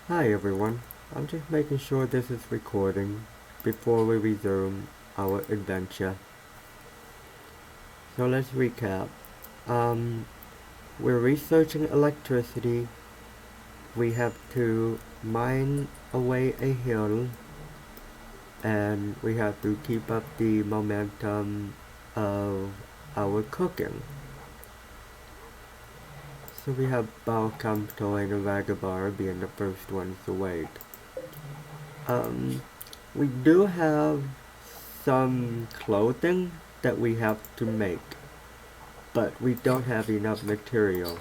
Hi everyone, I'm just making sure this is recording before we resume our adventure. So let's recap. Um, we're researching electricity. We have to mine away a hill and we have to keep up the momentum of our cooking. So we have Balcamto and Ragabar being the first ones to wait. Um, we do have some clothing that we have to make, but we don't have enough material.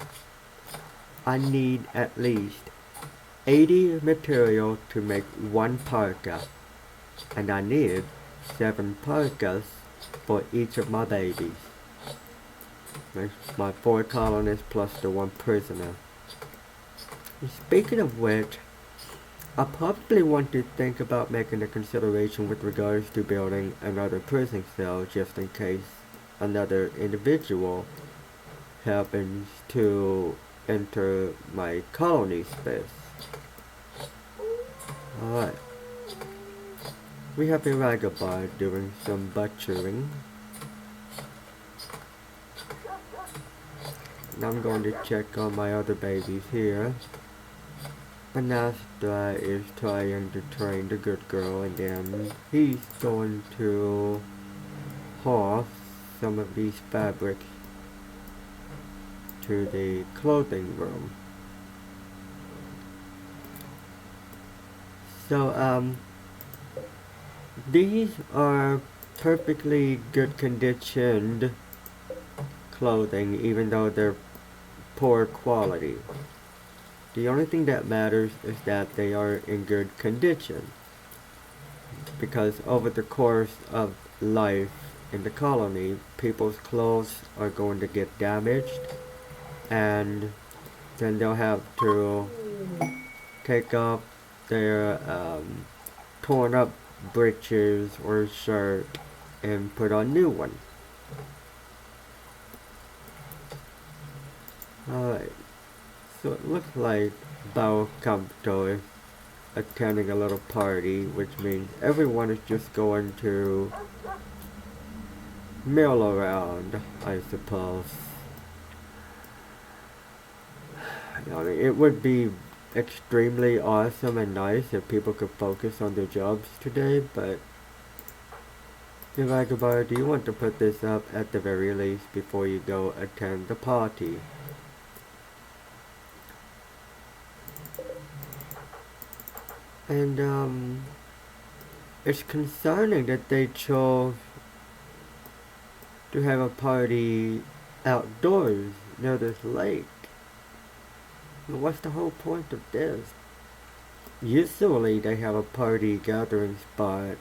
I need at least 80 material to make one parka, and I need 7 parkas for each of my babies. My 4 colonists plus the 1 prisoner. And speaking of which, I probably want to think about making a consideration with regards to building another prison cell just in case another individual happens to enter my colony space. Alright. We have a vagabond doing some butchering. And I'm going to check on my other babies here. Banastra is trying to train the good girl, and then he's going to haul some of these fabrics to the clothing room. So, these are perfectly good conditioned clothing, even though they're poor quality. The only thing that matters is that they are in good condition, because over the course of life in the colony, people's clothes are going to get damaged, and then they'll have to take off their torn up breeches or shirt and put on new ones. Alright, so it looks like Bao Campto is attending a little party, which means everyone is just going to mill around, I suppose. It would be extremely awesome and nice if people could focus on their jobs today, but Vagabond, do you want to put this up at the very least before you go attend the party? And it's concerning that they chose to have a party outdoors near this lake. What's the whole point of this? Usually they have a party gathering spot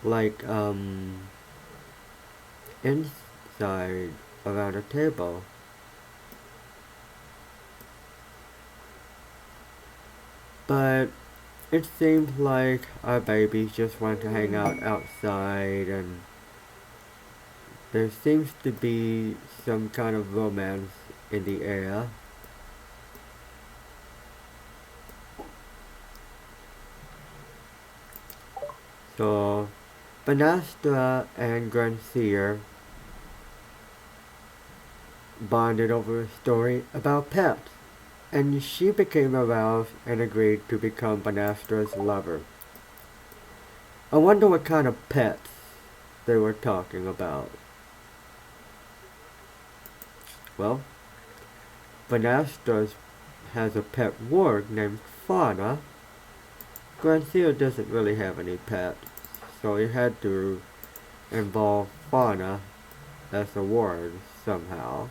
like inside around a table. But it seems like our babies just want to hang out outside, and there seems to be some kind of romance in the air. So, Banastra and Granseer bonded over a story about pets, and she became aroused and agreed to become Banastra's lover. I wonder what kind of pets they were talking about. Well, Banastra has a pet warg named Fauna. Granseer doesn't really have any pets, so it had to involve Fauna as a ward somehow.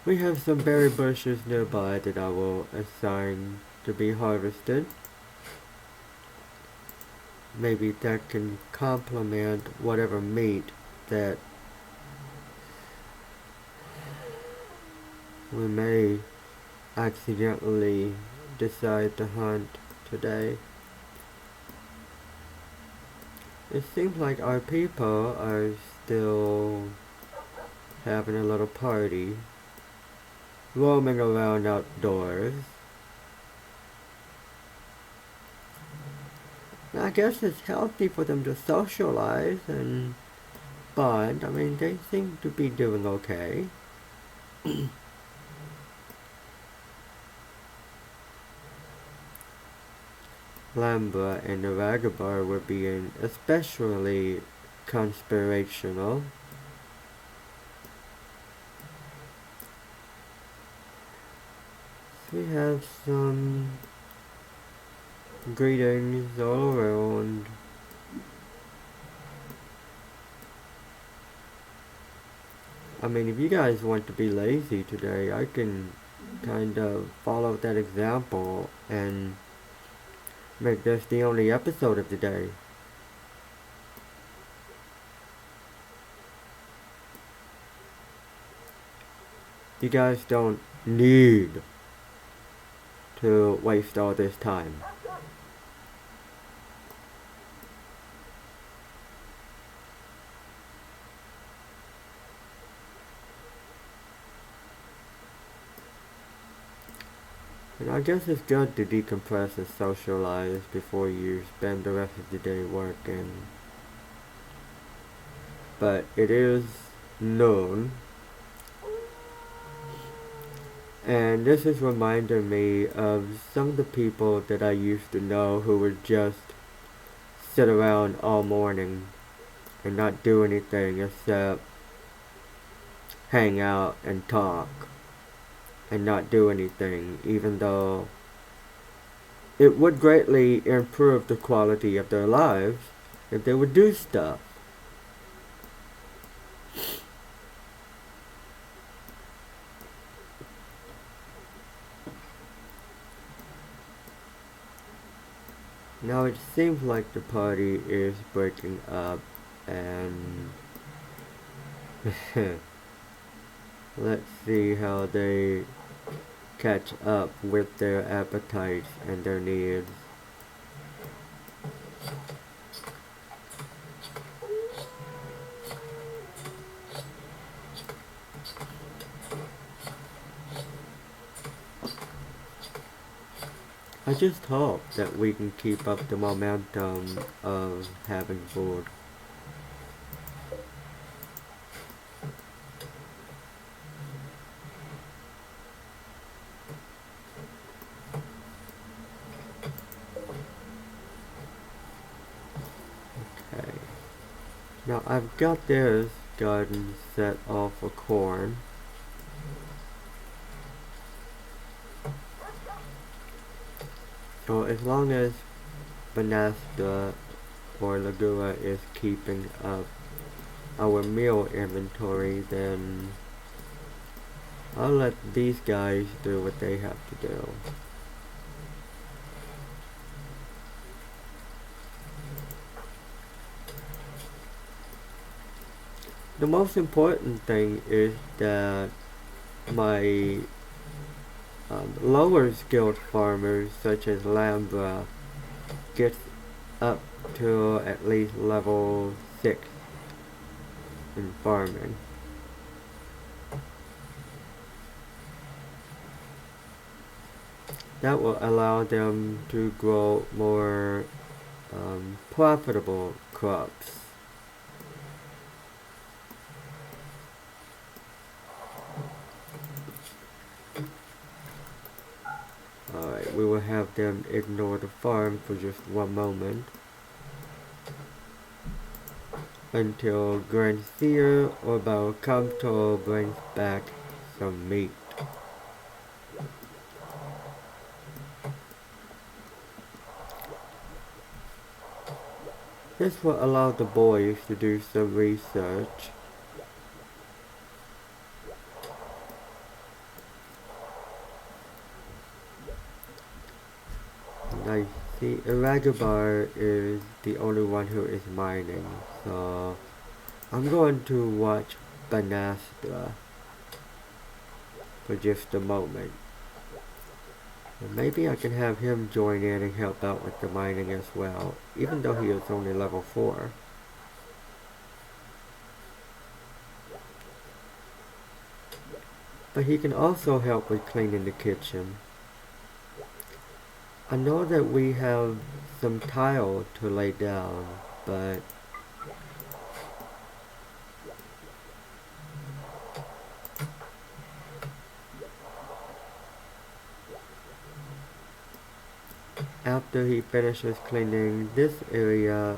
We have some berry bushes nearby that I will assign to be harvested. Maybe that can complement whatever meat that we may accidentally decide to hunt today. It seems like our people are still having a little party. roaming around outdoors. And I guess it's healthy for them to socialize and bond. I mean, they seem to be doing okay. Lambra and the Ragabar were being especially conspirational. We have some greetings all around. I mean, if you guys want to be lazy today, I can kind of follow that example and make this the only episode of the day. You guys don't need to waste all this time. And I guess it's good to decompress and socialize before you spend the rest of the day working. But it is noon. And this is reminding me of some of the people that I used to know who would just sit around all morning and not do anything except hang out and talk and not do anything, even though it would greatly improve the quality of their lives if they would do stuff. Now it seems like the party is breaking up, and let's see how they catch up with their appetites and their needs. I just hope that we can keep up the momentum of having food. Okay. Now I've got this garden set all for corn. So as long as Banasta or Lagua is keeping up our meal inventory, then I'll let these guys do what they have to do. The most important thing is that my lower skilled farmers such as Lambra get up to at least level 6 in farming. That will allow them to grow more profitable crops. Alright, we will have them ignore the farm for just one moment until Grancier or Balcamto brings back some meat. This will allow the boys to do some research. And I see Iragabar is the only one who is mining, so I'm going to watch Banastra for just a moment. And maybe I can have him join in and help out with the mining as well, even though he is only level 4. but he can also help with cleaning the kitchen. I know that we have some tile to lay down, but after he finishes cleaning this area,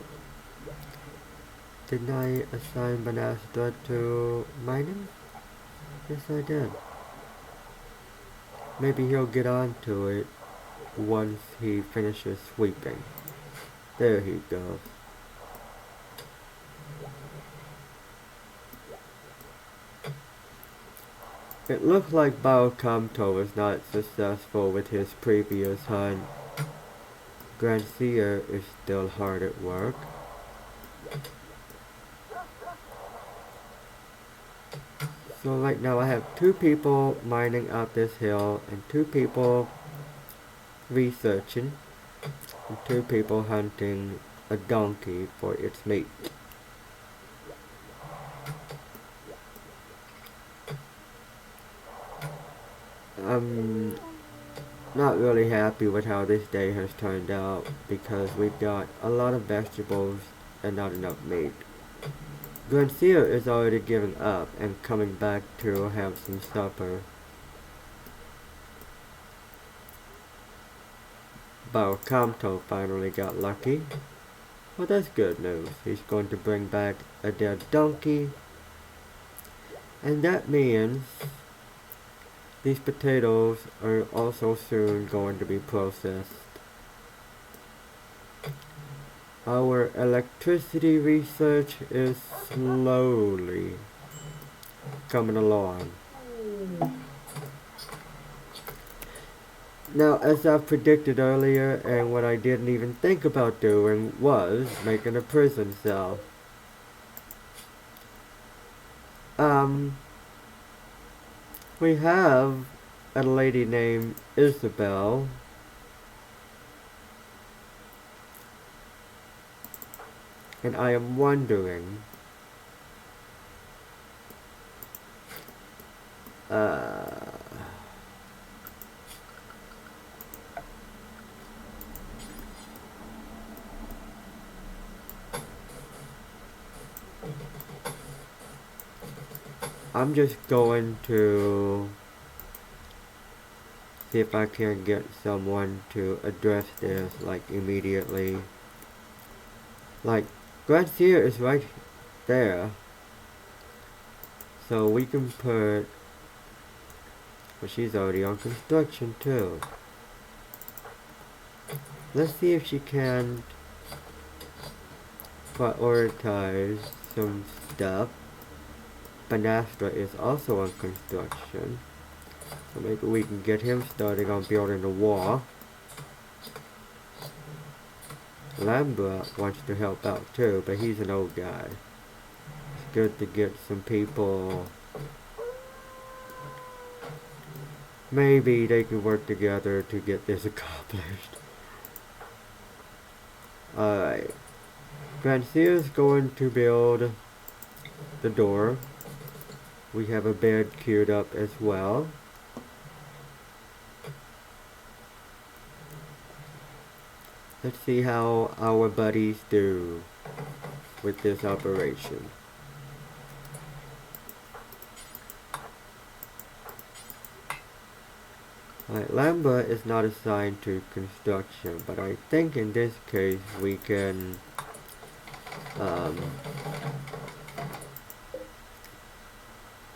didn't I assign Banastra to mining? Yes, I did. Maybe he'll get on to it once he finishes sweeping. There he goes. It looked like Balcamto was not successful with his previous hunt. Grancier is still hard at work. So right now I have 2 people mining up this hill and 2 people researching and 2 people hunting a donkey for its meat. I'm not really happy with how this day has turned out because we've got a lot of vegetables and not enough meat. Grancier is already giving up and coming back to have some supper. Balcamto finally got lucky. Well, that's good news. He's going to bring back a dead donkey. And that means these potatoes are also soon going to be processed. Our electricity research is slowly coming along. Now, as I predicted earlier, and what I didn't even think about doing was making a prison cell. We have a lady named Isabel. And I am wondering, I'm just going to see if I can get someone to address this, like, immediately. Like, Grancier is right there. So we can put... Well, she's already on construction, too. Let's see if she can prioritize some stuff. Banastra is also on construction. So maybe we can get him started on building the wall. Lambert wants to help out too, but he's an old guy. It's good to get some people. Maybe they can work together to get this accomplished. Alright. Grancier's going to build the door. We have a bed queued up as well. Let's see how our buddies do with this operation. Alright, Lambert is not assigned to construction, but I think in this case we can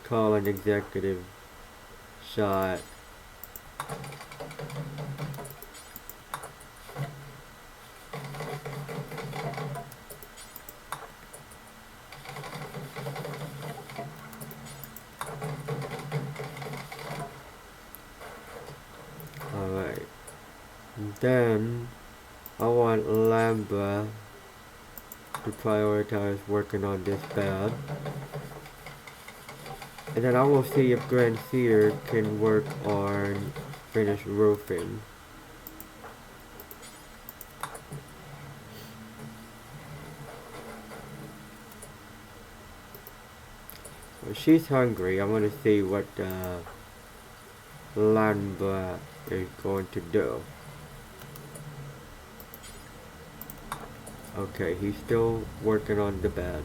call an executive shot. Alright. Then I want Lambert to prioritize working on this bed. And then I will see if Grancier can work on finished roofing. Well, she's hungry. I want to see what Lambda is going to do. Okay, he's still working on the bed.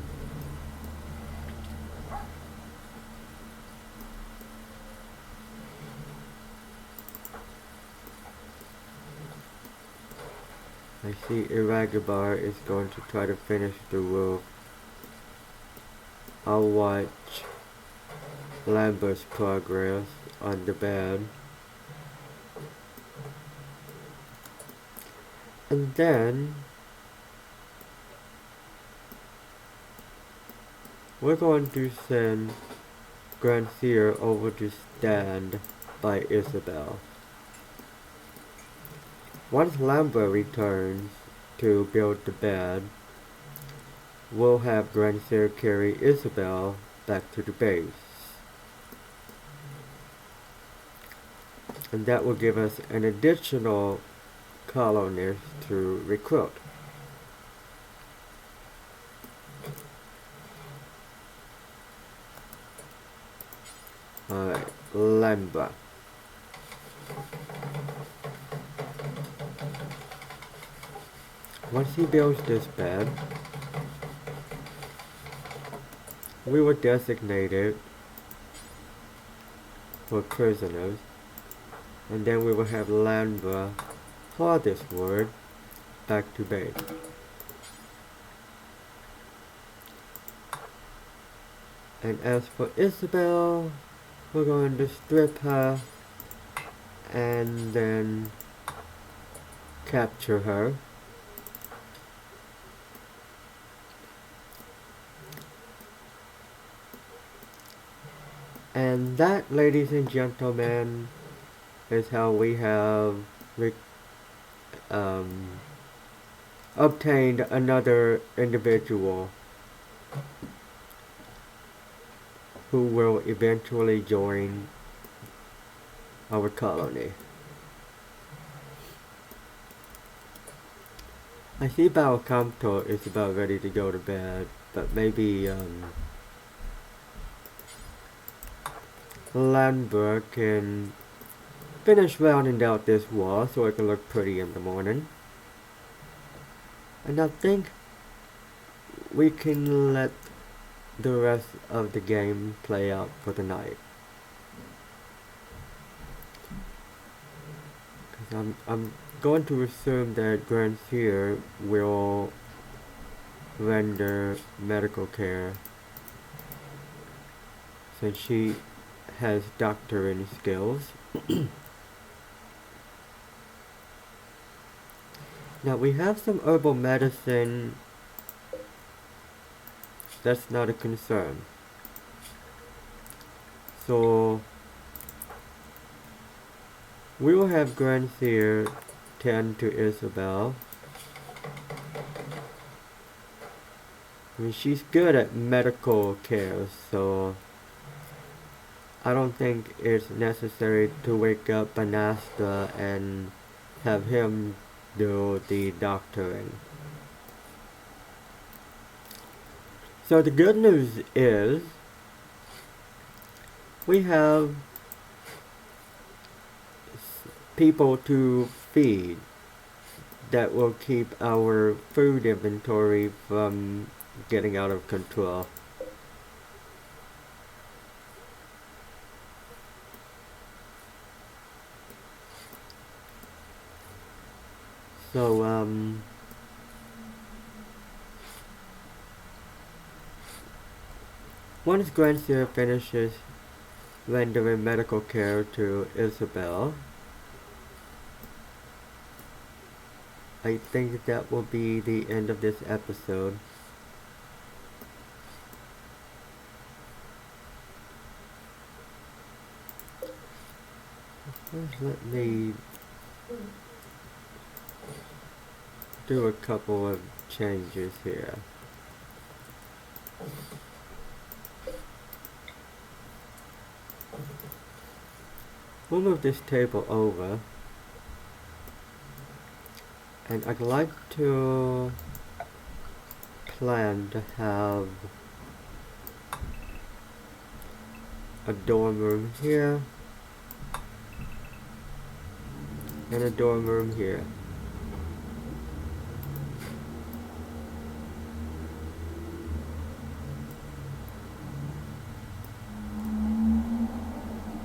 I see Iragabar is going to try to finish the roof. I'll watch Lambert's progress on the bed. And then we're going to send Grantier over to stand by Isabel. Once Lambert returns to build the bed, we'll have Grantier carry Isabel back to the base. And that will give us an additional colonist to recruit. Alright, Lambert. Once he builds this bed, we will designate it for prisoners, and then we will have Lambert for this word back to base. And as for Isabel, we're going to strip her and then capture her. And that, ladies and gentlemen, is how we have obtained another individual who will eventually join our colony. I see Balcamto is about ready to go to bed, but maybe Lambert can finish rounding out this wall so it can look pretty in the morning. And I think we can let the rest of the game play out for the night. Because I'm going to assume that Grantier will render medical care since she has doctoring skills. Now we have some herbal medicine. That's not a concern. So we will have Grantier tend to Isabel. I mean, she's good at medical care, so I don't think it's necessary to wake up Banasta and have him do the doctoring. So the good news is we have people to feed that will keep our food inventory from getting out of control. So once Grantier finishes rendering medical care to Isabel, I think that will be the end of this episode. Let me do a couple of changes here. We'll move this table over, and I'd like to plan to have a dorm room here and a dorm room here.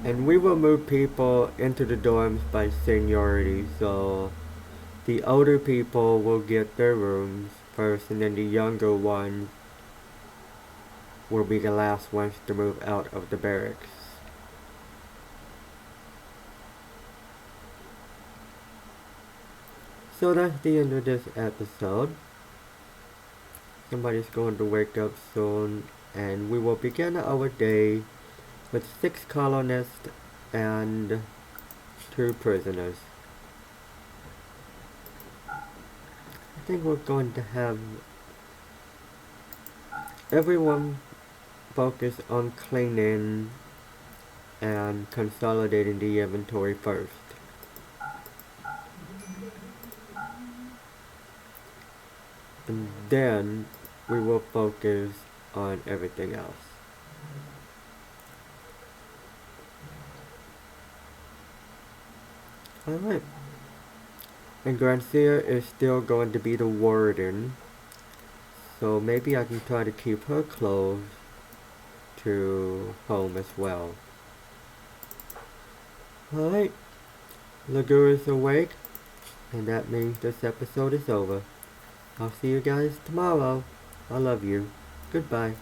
And we will move people into the dorms by seniority, so the older people will get their rooms first, and then the younger ones will be the last ones to move out of the barracks. So that's the end of this episode. Somebody's going to wake up soon, and we will begin our day with 6 colonists and 2 prisoners. I think we're going to have everyone focus on cleaning and consolidating the inventory first. And then we will focus on everything else. Alright. And Grancia is still going to be the warden, so maybe I can try to keep her close to home as well. Alright. Lagur is awake, and that means this episode is over. I'll see you guys tomorrow. I love you. Goodbye.